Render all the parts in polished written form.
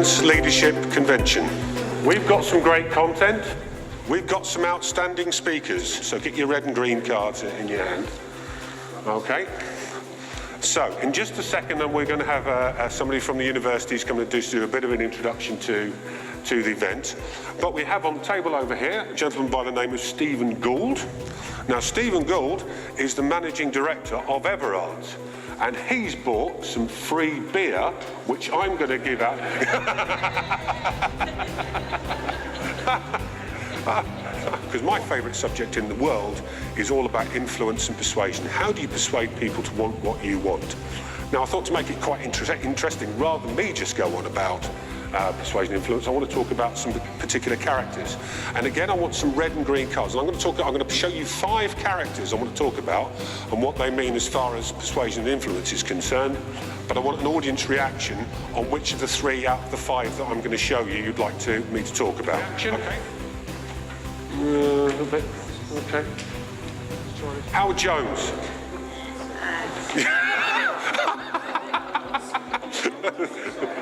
Midlands Leadership Convention. We've got some great content. We've got some outstanding speakers. So get your red and green cards in your hand. Okay. So in just a second, we're going to have somebody from the universities come to do a bit of an introduction to the event. But we have on the table over here a gentleman by the name of Stephen Gould. Now, Stephen Gould is the managing director of Everard's, and he's bought some free beer, which I'm going to give out. Because my favourite subject in the world is all about influence and persuasion. How do you persuade people to want what you want? Now, I thought to make it quite interesting, rather than me just go on about persuasion and influence, I want to talk about some particular characters. And again, I want some red and green cards. And I'm going to show you 5 characters I want to talk about and what they mean as far as persuasion and influence is concerned. But I want an audience reaction on which of the 3 out of the 5 that I'm going to show you you'd like me to talk about. Reaction? Okay. A little bit. Okay. Howard Jones.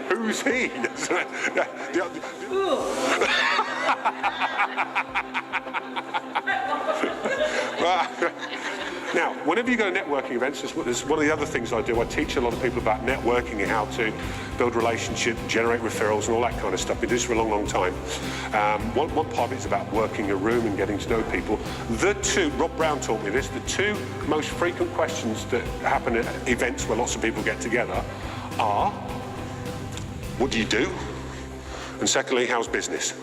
Who's he? Now, whenever you go to networking events, this is one of the other things I do. I teach a lot of people about networking and how to build relationships, generate referrals and all that kind of stuff. We do this for a long, long time. One part of it is about working a room and getting to know people. Rob Brown taught me this, the 2 most frequent questions that happen at events where lots of people get together are, what do you do? And secondly, how's business?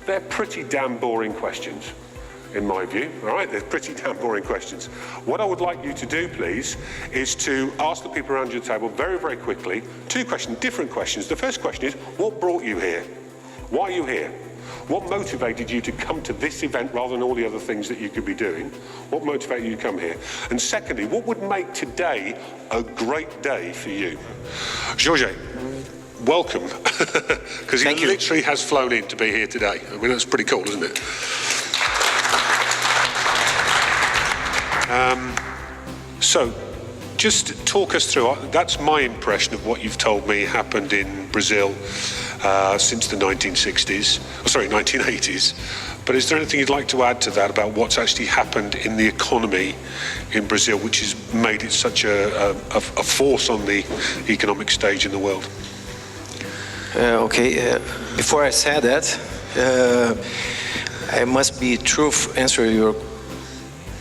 They're pretty damn boring questions, in my view, all right? They're pretty damn boring questions. What I would like you to do, please, is to ask the people around your table very, very quickly 2 questions, different questions. The first question is, what brought you here? Why are you here? What motivated you to come to this event rather than all the other things that you could be doing? What motivated you to come here? And secondly, what would make today a great day for you? Georges, welcome, because he literally has flown in to be here today. I mean, that's pretty cool, isn't it? So, just talk us through, that's my impression of what you've told me happened in Brazil since the 1960s, sorry, 1980s. But is there anything you'd like to add to that about what's actually happened in the economy in Brazil, which has made it such a force on the economic stage in the world? Before I say that, I must be true answer your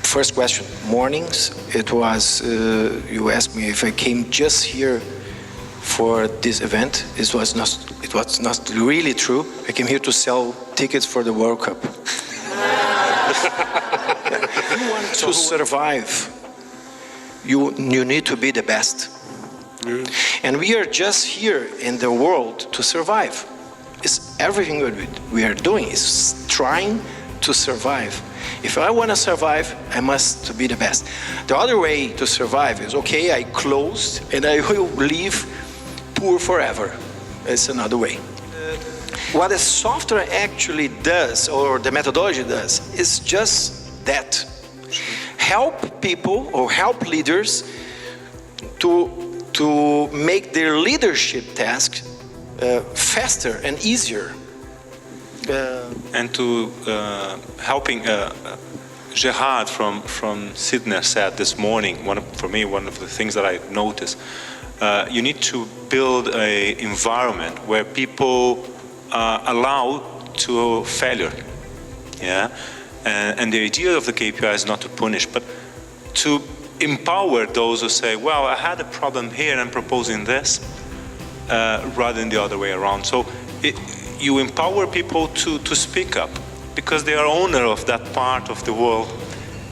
first question. Mornings, it was, you asked me if I came just here for this event. It was not really true. I came here to sell tickets for the World Cup. To survive, you need to be the best. And we are just here in the world to survive. It's everything we are doing is trying to survive. If I want to survive, I must be the best. The other way to survive is, okay, I closed and I will live poor forever. It's another way. What the software actually does, or the methodology does, is just that. Help people or help leaders to make their leadership tasks faster and easier. And to helping Gerard from Sydney said this morning, for me, one of the things that I noticed, you need to build an environment where people allow to failure, yeah? And the idea of the KPI is not to punish, but to empower those who say, well, I had a problem here and I'm proposing this, rather than the other way around. So you empower people to speak up because they are owner of that part of the world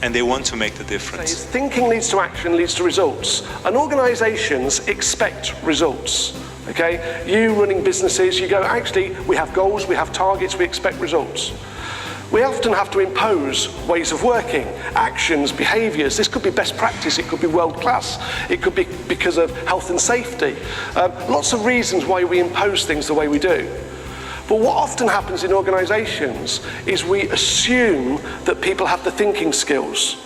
and they want to make the difference. Thinking leads to action, leads to results. And organizations expect results, okay? You running businesses, you go, actually, we have goals, we have targets, we expect results. We often have to impose ways of working, actions, behaviours. This could be best practice, it could be world class, it could be because of health and safety. Lots of reasons why we impose things the way we do. But what often happens in organisations is we assume that people have the thinking skills.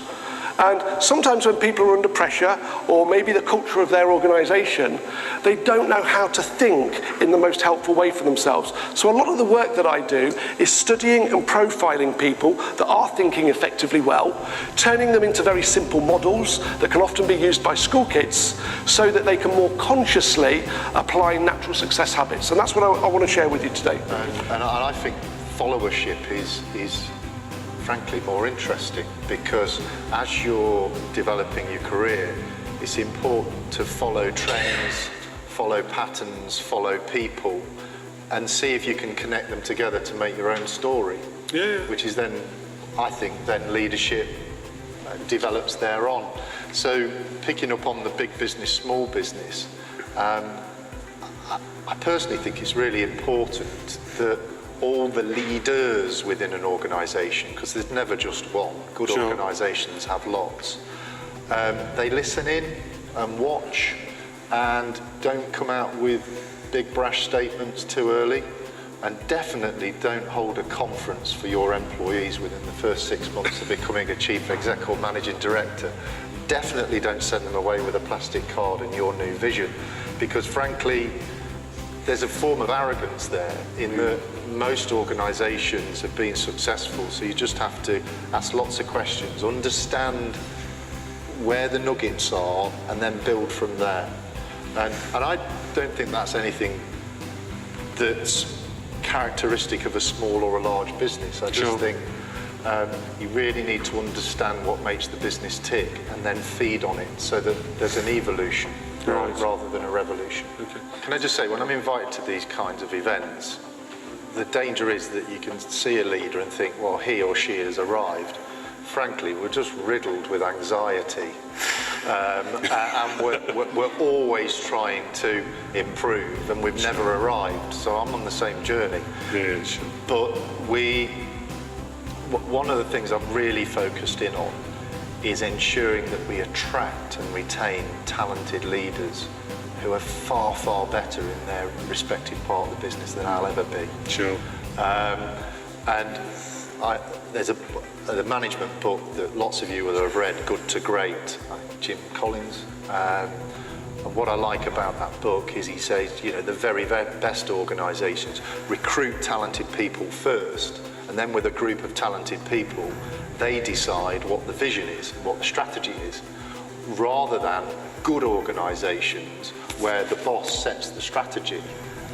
And sometimes when people are under pressure, or maybe the culture of their organisation, they don't know how to think in the most helpful way for themselves. So a lot of the work that I do is studying and profiling people that are thinking effectively well, turning them into very simple models that can often be used by school kids so that they can more consciously apply natural success habits. And that's what I want to share with you today. And I think followership is frankly more interesting, because as you're developing your career, it's important to follow trends, follow patterns, follow people, and see if you can connect them together to make your own story. Yeah. Which is then, I think, then leadership develops thereon. So picking up on the big business, small business, I personally think it's really important that all the leaders within an organisation, because there's never just one, good Sure. organisations have lots, they listen in and watch and don't come out with big brash statements too early, and definitely don't hold a conference for your employees within the first 6 months of becoming a chief exec or managing director. Definitely don't send them away with a plastic card and your new vision, because frankly there's a form of arrogance there in that most organisations have been successful, so you just have to ask lots of questions, understand where the nuggets are, and then build from there. And I don't think that's anything that's characteristic of a small or a large business. I just Sure. think you really need to understand what makes the business tick and then feed on it so that there's an evolution Right. rather than a revolution. Okay. Can I just say, when I'm invited to these kinds of events, the danger is that you can see a leader and think, well, he or she has arrived. Frankly, we're just riddled with anxiety. And we're always trying to improve, and we've never arrived. So I'm on the same journey. Yeah, sure. But one of the things I'm really focused in on is ensuring that we attract and retain talented leaders who are far, far better in their respective part of the business than I'll ever be. Sure. And there's a management book that lots of you will have read, Good to Great, Jim Collins. And what I like about that book is he says, the very best organisations recruit talented people first, and then with a group of talented people, they decide what the vision is, what the strategy is, rather than good organisations where the boss sets the strategy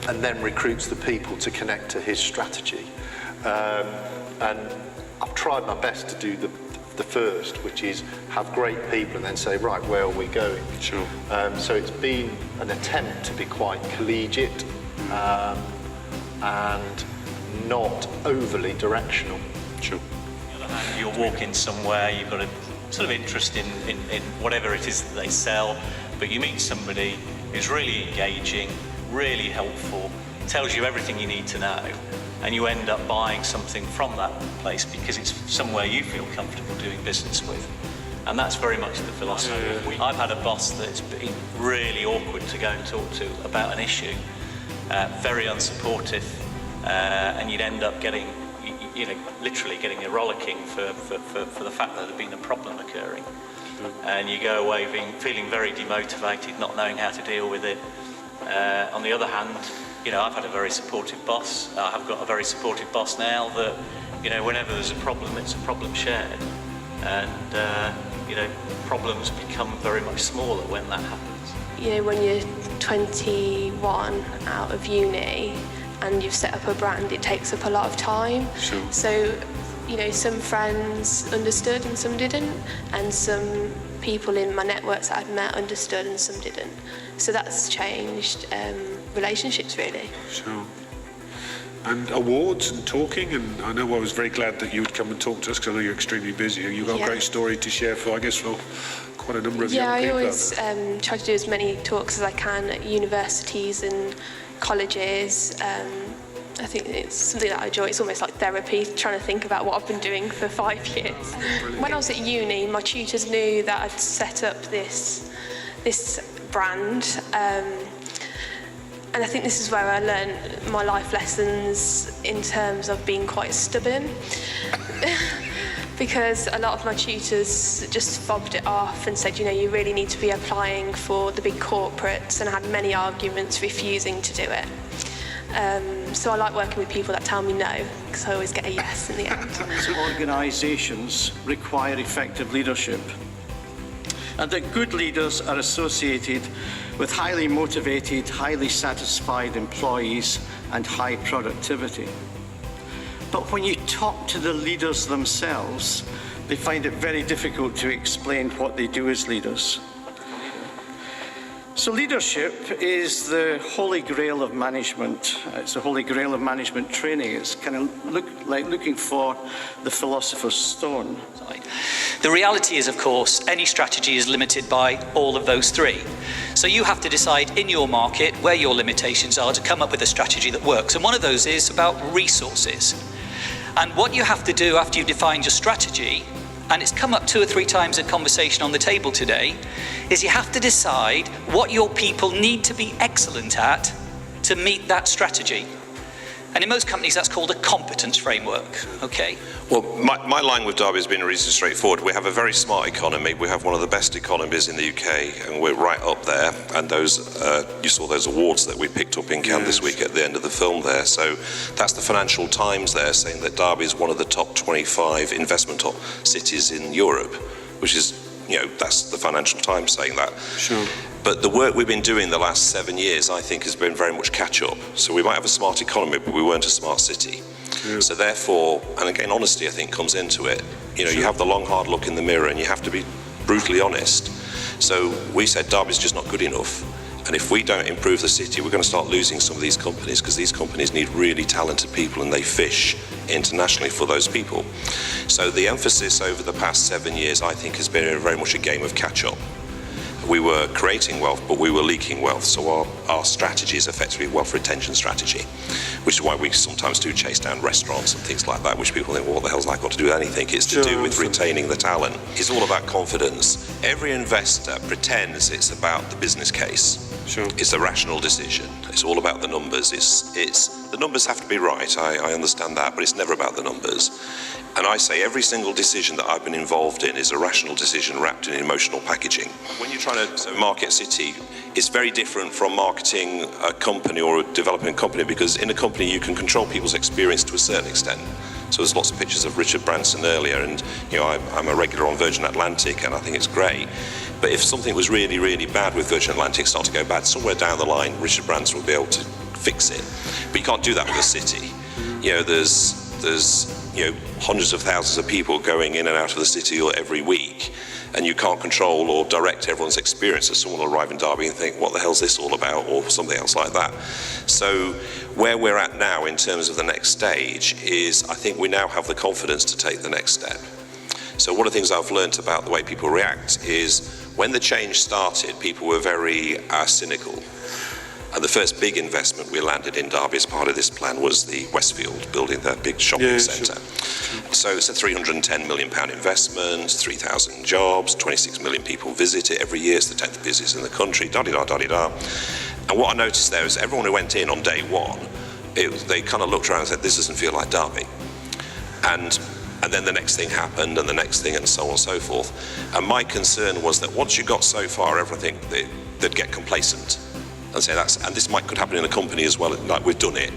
and then recruits the people to connect to his strategy. And I've tried my best to do the first, which is have great people and then say, right, where are we going? Sure. So it's been an attempt to be quite collegiate and not overly directional. Sure. On the other hand, you're walking somewhere, you've got a sort of interest in whatever it is that they sell, but you meet somebody who's really engaging, really helpful, tells you everything you need to know, and you end up buying something from that place because it's somewhere you feel comfortable doing business with. And that's very much the philosophy. I've had a boss that's been really awkward to go and talk to about an issue, very unsupportive, and you'd end up getting, literally getting a rollicking for the fact that there'd been a problem occurring. And you go away feeling very demotivated, not knowing how to deal with it. On the other hand, I've had a very supportive boss. I have got a very supportive boss now that, whenever there's a problem, it's a problem shared. And, problems become very much smaller when that happens. When you're 21 out of uni and you've set up a brand, it takes up a lot of time. Sure. So, some friends understood and some didn't, and some people in my networks that I'd met understood and some didn't. So that's changed relationships, really. Sure. And awards and talking, and I know I was very glad that you would come and talk to us because I know you're extremely busy. You've got a great story to share for quite a number of young people. I always try to do as many talks as I can at universities and colleges. I think it's something that I enjoy. It's almost like therapy, trying to think about what I've been doing for 5 years. When I was at uni, my tutors knew that I'd set up this brand. And I think this is where I learned my life lessons in terms of being quite stubborn. because a lot of my tutors just fobbed it off and said, you know, you really need to be applying for the big corporates, and I had many arguments refusing to do it. So I like working with people that tell me no, because I always get a yes in the end. Organisations require effective leadership, and that good leaders are associated with highly motivated, highly satisfied employees and high productivity. But when you talk to the leaders themselves, they find it very difficult to explain what they do as leaders. So leadership is the holy grail of management. It's the holy grail of management training. It's kind of like looking for the philosopher's stone. The reality is, of course, any strategy is limited by all of those three. So you have to decide in your market where your limitations are to come up with a strategy that works. And one of those is about resources. And what you have to do after you've defined your strategy, and it's come up 2 or 3 times in conversation on the table today, is you have to decide what your people need to be excellent at to meet that strategy. And in most companies, that's called a competence framework, okay? Well, my line with Derby has been reasonably straightforward. We have a very smart economy. We have one of the best economies in the UK, and we're right up there. And those, you saw those awards that we picked up in Cannes this week at the end of the film there. So that's the Financial Times there saying that Derby is one of the top 25 investment cities in Europe, which is, you know, that's the Financial Times saying that. Sure. But the work we've been doing the last 7 years, I think, has been very much catch up. So we might have a smart economy, but we weren't a smart city. Yeah. So therefore, and again, honesty, I think, comes into it. You know, you have the long, hard look in the mirror, and you have to be brutally honest. So we said Derby's just not good enough. And if we don't improve the city, we're going to start losing some of these companies, because these companies need really talented people, and they fish internationally for those people. So the emphasis over the past 7 years, I think, has been very much a game of catch up. We were creating wealth, but we were leaking wealth. So our strategy is effectively a wealth retention strategy, which is why we sometimes do chase down restaurants and things like that, which people think, well, what the hell's that got to do with anything? It's to do with retaining the talent. It's all about confidence. Every investor pretends it's about the business case. Sure. It's a rational decision. It's all about the numbers. The numbers have to be right. I understand that, but it's never about the numbers. And I say every single decision that I've been involved in is a rational decision wrapped in emotional packaging. When you're trying to market a city, it's very different from marketing a company or developing a company, because in a company you can control people's experience to a certain extent. So there's lots of pictures of Richard Branson earlier, and you know, I'm a regular on Virgin Atlantic, and I think it's great. But if something was really, really bad with Virgin Atlantic, start to go bad, somewhere down the line, Richard Branson will be able to fix it. But you can't do that with a city. You know, there's you know, hundreds of thousands of people going in and out of the city every week, and you can't control or direct everyone's experience. So someone will arrive in Derby and think, what the hell's this all about, or something else like that. So where we're at now in terms of the next stage is, I think we now have the confidence to take the next step. So one of the things I've learned about the way people react is, when the change started, people were very cynical. And the first big investment we landed in Derby as part of this plan was the Westfield building, that big shopping centre. Sure. So it's a £310 million investment, 3,000 jobs, 26 million people visit it every year. It's the 10th busiest in the country, da-di-da, da-di-da. And what I noticed there is everyone who went in on day one, they kind of looked around and said, this doesn't feel like Derby. And then the next thing happened, and the next thing, and so on and so forth. And my concern was that once you got so far, everything, they'd get complacent. And say and this could happen in a company as well, like we've done it.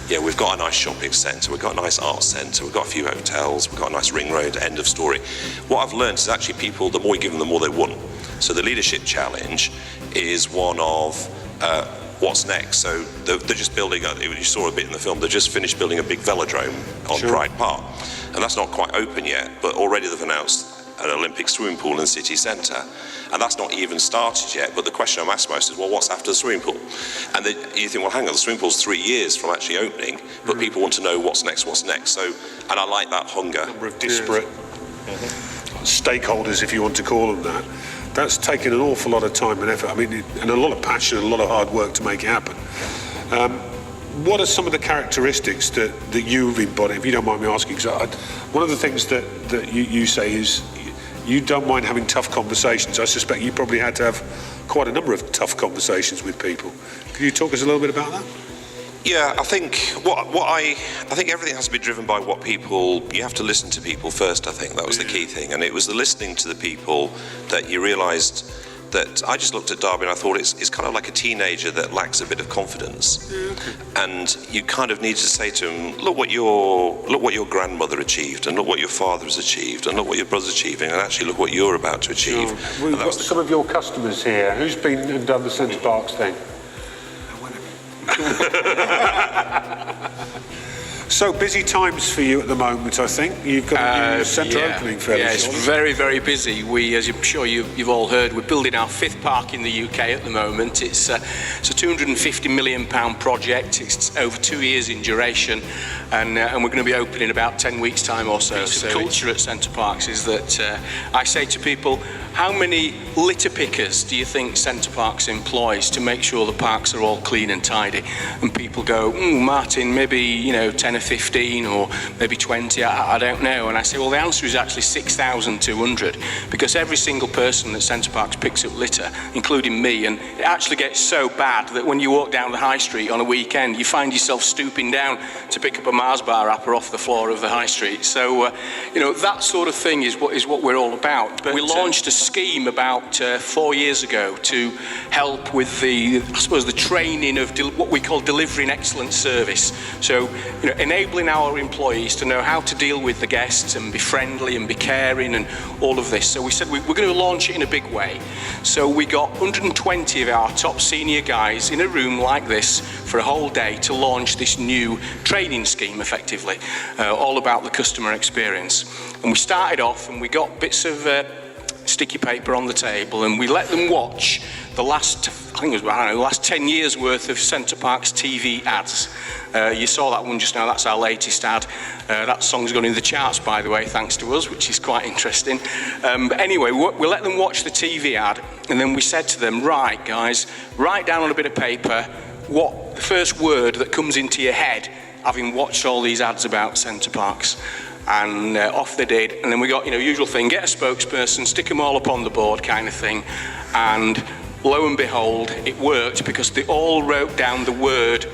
Yeah, we've got a nice shopping centre, we've got a nice art centre, we've got a few hotels, we've got a nice ring road, end of story. What I've learned is actually people, the more you give them, the more they want. So the leadership challenge is one of what's next. So they're just building, you saw a bit in the film, they've just finished building a big velodrome on Pride Park. And that's not quite open yet, but already they've announced an Olympic swimming pool in the city centre. And that's not even started yet, but the question I'm asked most is, well, what's after the swimming pool? And you think, well, hang on, the swimming pool's 3 years from actually opening, but people want to know what's next. So, and I like that hunger. A number of disparate stakeholders, if you want to call them that. That's taken an awful lot of time and effort. I mean, and a lot of passion and a lot of hard work to make it happen. What are some of the characteristics that you've embodied, if you don't mind me asking? Because one of the things that you say is you don't mind having tough conversations. I suspect you probably had to have quite a number of tough conversations with people. Can you talk us a little bit about that? Yeah, I think I think everything has to be driven by what people. You have to listen to people first. I think that was the key thing, and it was the listening to the people that you realised that I just looked at Derby and I thought it's kind of like a teenager that lacks a bit of confidence, and you kind of need to say to him, look what your grandmother achieved, and look what your father has achieved, and look what your brother's achieving, and actually look what you're about to achieve. We've got some of your customers here. Who's been and done the Centre Parks thing? So busy times for you at the moment, I think. You've got a new centre opening fairly it's shortly. very, very busy. We, as I'm sure you've all heard, we're building our 5th park in the UK at the moment. It's a £250 million project. It's over 2 years in duration, and we're going to be opening in about 10 weeks' time or so. So the culture at Centre Parks is that I say to people, how many litter pickers do you think Centre Parks employs to make sure the parks are all clean and tidy? And people go, Martin, maybe 10 or 15 or maybe 20, I don't know. And I say, well, the answer is actually 6,200, because every single person at Centre Parks picks up litter, including me, and it actually gets so bad that when you walk down the high street on a weekend, you find yourself stooping down to pick up a Mars bar wrapper off the floor of the high street. So, that sort of thing is what we're all about. But we launched a scheme about 4 years ago to help with the training of what we call delivering excellent service. So, enabling our employees to know how to deal with the guests and be friendly and be caring and all of this. So we said we're going to launch it in a big way. So we got 120 of our top senior guys in a room like this for a whole day to launch this new training scheme, effectively, all about the customer experience. And we started off and we got bits of sticky paper on the table, and we let them watch the last 10 years worth of Centre Parks TV ads. You saw that one just now. That's our latest ad. That song's gone in the charts, by the way, thanks to us, which is quite interesting. But anyway, we let them watch the TV ad, and then we said to them, right, guys, write down on a bit of paper what the first word that comes into your head, having watched all these ads about Centre Parks. And off they did, and then we got, usual thing, get a spokesperson, stick them all up on the board kind of thing, and lo and behold, it worked, because they all wrote down the word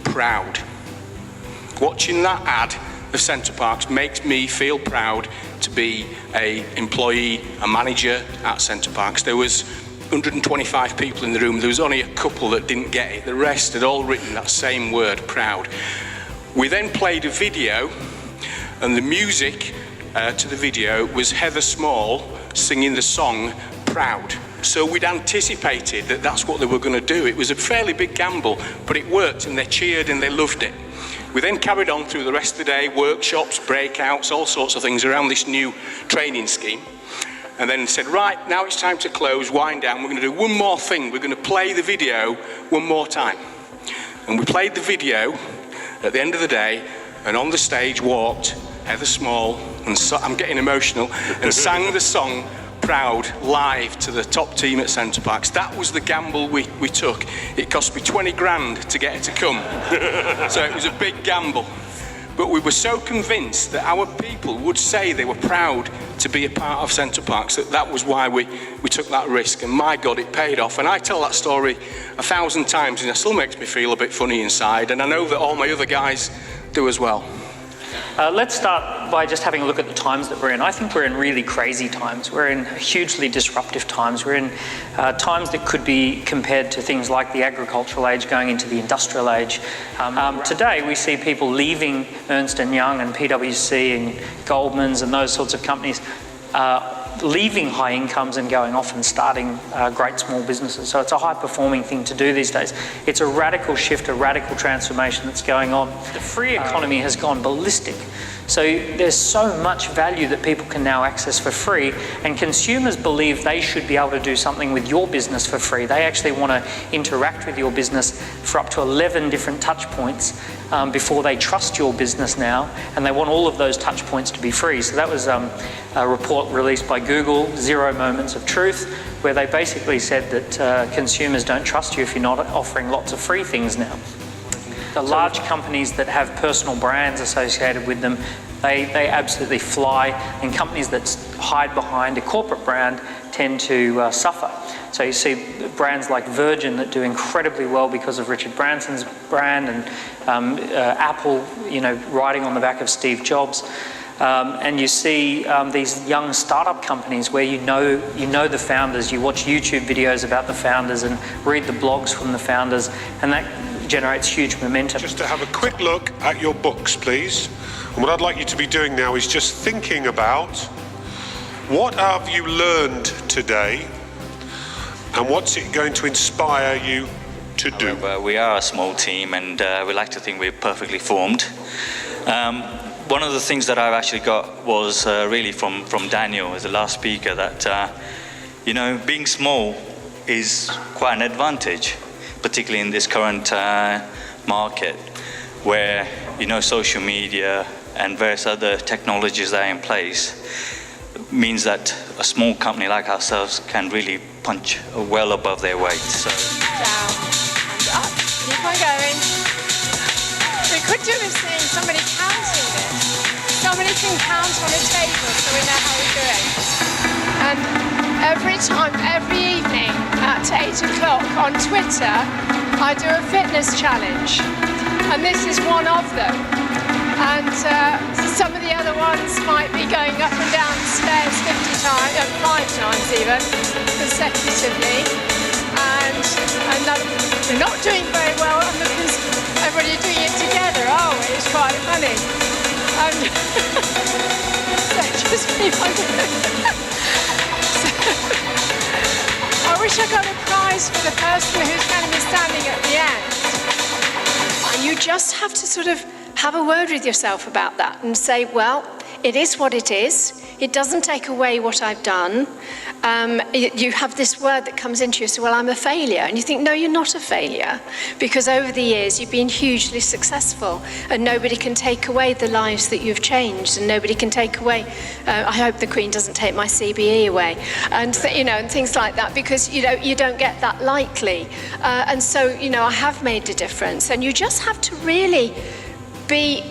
proud. Watching that ad of Centre Parks makes me feel proud to be an employee, a manager at Centre Parks. There was 125 people in the room. There was only a couple that didn't get it. The rest had all written that same word, proud. We then played a video, and the music to the video was Heather Small singing the song Proud. So we'd anticipated that that's what they were going to do. It was a fairly big gamble, but it worked, and they cheered and they loved it. We then carried on through the rest of the day, workshops, breakouts, all sorts of things around this new training scheme. And then said, right, now it's time to close, wind down. We're going to do one more thing. We're going to play the video one more time. And we played the video at the end of the day, and on the stage walked Heather Small, and I'm getting emotional, and sang the song Proud live to the top team at Centre Parks. That was the gamble we took. It cost me 20 grand to get her to come. So it was a big gamble. But we were so convinced that our people would say they were proud to be a part of Centre Parks that was why we took that risk. And my God, it paid off. And I tell that story 1,000 times, and it still makes me feel a bit funny inside. And I know that all my other guys do as well. Let's start by just having a look at the times that we're in. I think we're in really crazy times. We're in hugely disruptive times. We're in times that could be compared to things like the agricultural age going into the industrial age. Today we see people leaving Ernst & Young and PwC and Goldman's and those sorts of companies, leaving high incomes and going off and starting great small businesses. So it's a high-performing thing to do these days. It's a radical shift, a radical transformation that's going on. The free economy has gone ballistic. So there's so much value that people can now access for free, and consumers believe they should be able to do something with your business for free. They actually want to interact with your business for up to 11 different touch points before they trust your business now, and they want all of those touch points to be free. So that was a report released by Google, 0 Moments of Truth, where they basically said that consumers don't trust you if you're not offering lots of free things now. The large companies that have personal brands associated with them, they absolutely fly, and companies that hide behind a corporate brand tend to suffer. So you see brands like Virgin that do incredibly well because of Richard Branson's brand, and Apple, riding on the back of Steve Jobs. And you see these young startup companies where you know the founders, you watch YouTube videos about the founders and read the blogs from the founders, and that generates huge momentum. Just to have a quick look at your books, please. And what I'd like you to be doing now is just thinking about what have you learned today, and what's it going to inspire you to do? We are a small team, and we like to think we're perfectly formed. One of the things that I've actually got was really from Daniel, as the last speaker, that being small is quite an advantage, particularly in this current market, where social media and various other technologies that are in place means that a small company like ourselves can really punch well above their weight. So down and up, keep on going. We could do with seeing somebody counting this. Somebody can count on a table so we know how we're doing. And every evening at 8 o'clock on Twitter, I do a fitness challenge. And this is one of them. And some of the other ones might be going up and down the stairs 5 times even, consecutively. And we're not doing very well because everybody's doing it together, are we? It's quite funny. So just keep on doing I wish I got a prize for the person who's going to be standing at the end. And you just have to sort of have a word with yourself about that and say, well, it is what it is. It doesn't take away what I've done. You have this word that comes into you, so, well, I'm a failure. And you think, no, you're not a failure, because over the years you've been hugely successful, and nobody can take away the lives that you've changed, and nobody can take away, I hope the Queen doesn't take my CBE away, and and things like that, because you don't get that lightly. And so, I have made a difference, and you just have to really be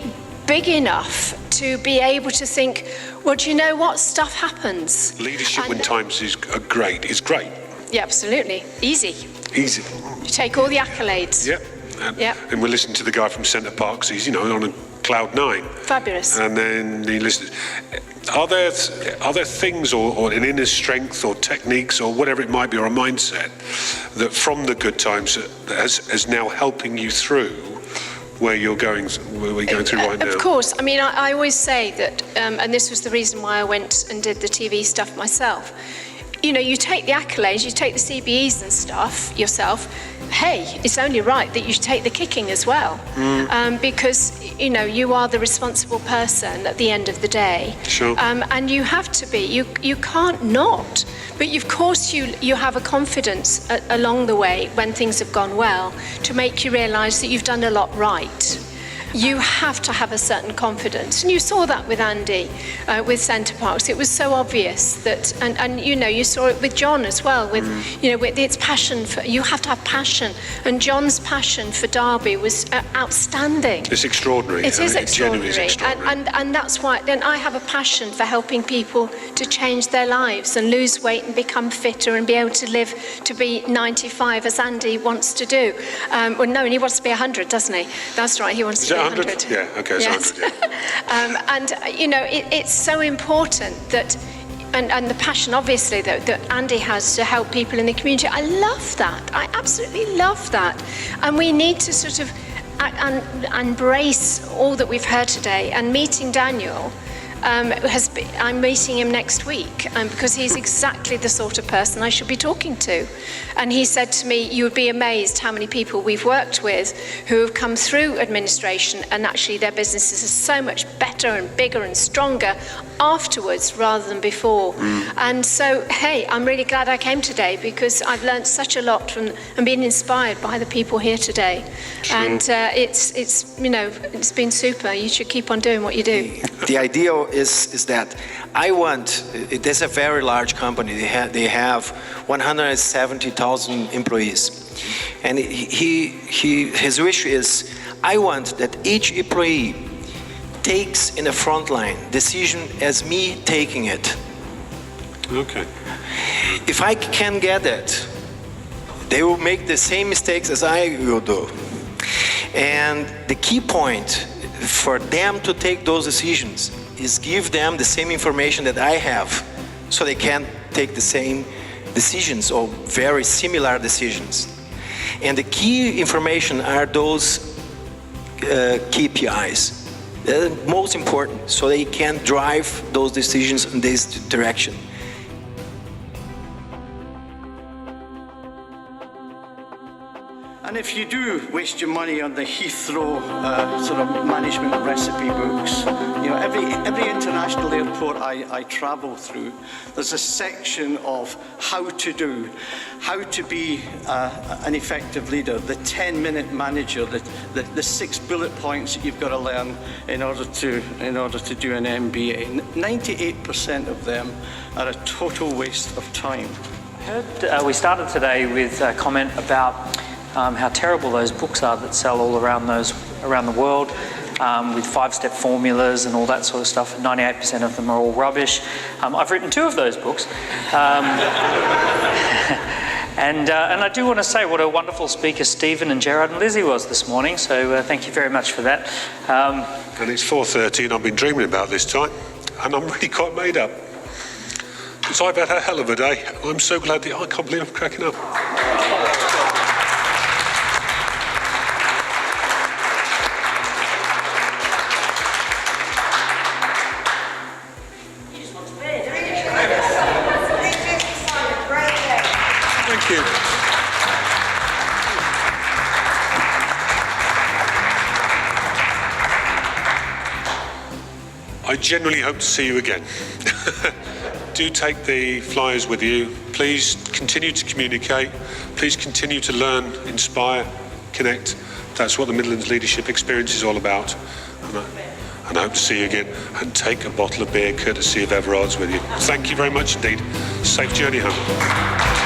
big enough to be able to think, well, do you know what? Stuff happens. Leadership when times is great. Yeah, absolutely. Easy. You take all the accolades. Yep. And we're listening to the guy from Centre Parks. He's, on a cloud 9. Fabulous. And then he listens. Are there things or an inner strength or techniques or whatever it might be, or a mindset that from the good times that is now helping you through where we're going through right now? Of course. I mean, I always say that, and this was the reason why I went and did the TV stuff myself. You take the accolades, you take the CBEs and stuff yourself. Hey, it's only right that you take the kicking as well, because you are the responsible person at the end of the day. Sure. And you have to be. You can't not. But of course, you have a confidence along the way when things have gone well to make you realise that you've done a lot right. You have to have a certain confidence, and you saw that with Andy, with Centre Parks. It was so obvious that, and you saw it with John as well. With with its passion for, you have to have passion, and John's passion for Derby was outstanding. It's extraordinary. It is extraordinary. It genuinely is extraordinary. And that's why. Then I have a passion for helping people to change their lives and lose weight and become fitter and be able to live to be 95 as Andy wants to do. Well, no, and he wants to be 100, doesn't he? That's right. He wants to be 100. Yeah, okay, it's yes. 100, yeah. It's so important that, and the passion, obviously, that Andy has to help people in the community. I love that. I absolutely love that. And we need to sort of embrace all that we've heard today. And meeting Daniel, I'm meeting him next week because he's exactly the sort of person I should be talking to. And he said to me, you would be amazed how many people we've worked with who have come through administration and actually their businesses are so much better and bigger and stronger afterwards rather than before. And so, hey, I'm really glad I came today because I've learned such a lot from and been inspired by the people here today. True. And it's been super. You should keep on doing what you do. The ideal is that I want, there's a very large company, they have 170,000 employees, and his wish is, I want that each employee takes in the front line decision as me taking it. Okay. If I can get that, they will make the same mistakes as I will do. And the key point for them to take those decisions is give them the same information that I have, so they can take the same decisions or very similar decisions. And the key information are those KPIs. They're most important, so they can drive those decisions in this direction. And if you do waste your money on the Heathrow sort of management recipe books, you know, every international airport I travel through, there's a section of how to be an effective leader, the 10-minute manager, the 6 bullet points that you've got to learn in order to do an MBA. 98% of them are a total waste of time. I heard we started today with a comment about how terrible those books are that sell all around the world, with 5-step formulas and all that sort of stuff. 98% of them are all rubbish. I've written 2 of those books. And I do want to say what a wonderful speaker Stephen and Gerard and Lizzie was this morning, so thank you very much for that. And it's 4:30 and I've been dreaming about this time, and I'm really quite made up. Because I've had a hell of a day. I'm so glad that I can't believe I'm cracking up. Thank you. I genuinely hope to see you again. Do take the flyers with you. Please continue to communicate. Please continue to learn, inspire, connect. That's what the Midlands Leadership Experience is all about. And I hope to see you again. And take a bottle of beer courtesy of Everard's with you. Thank you very much indeed. Safe journey home.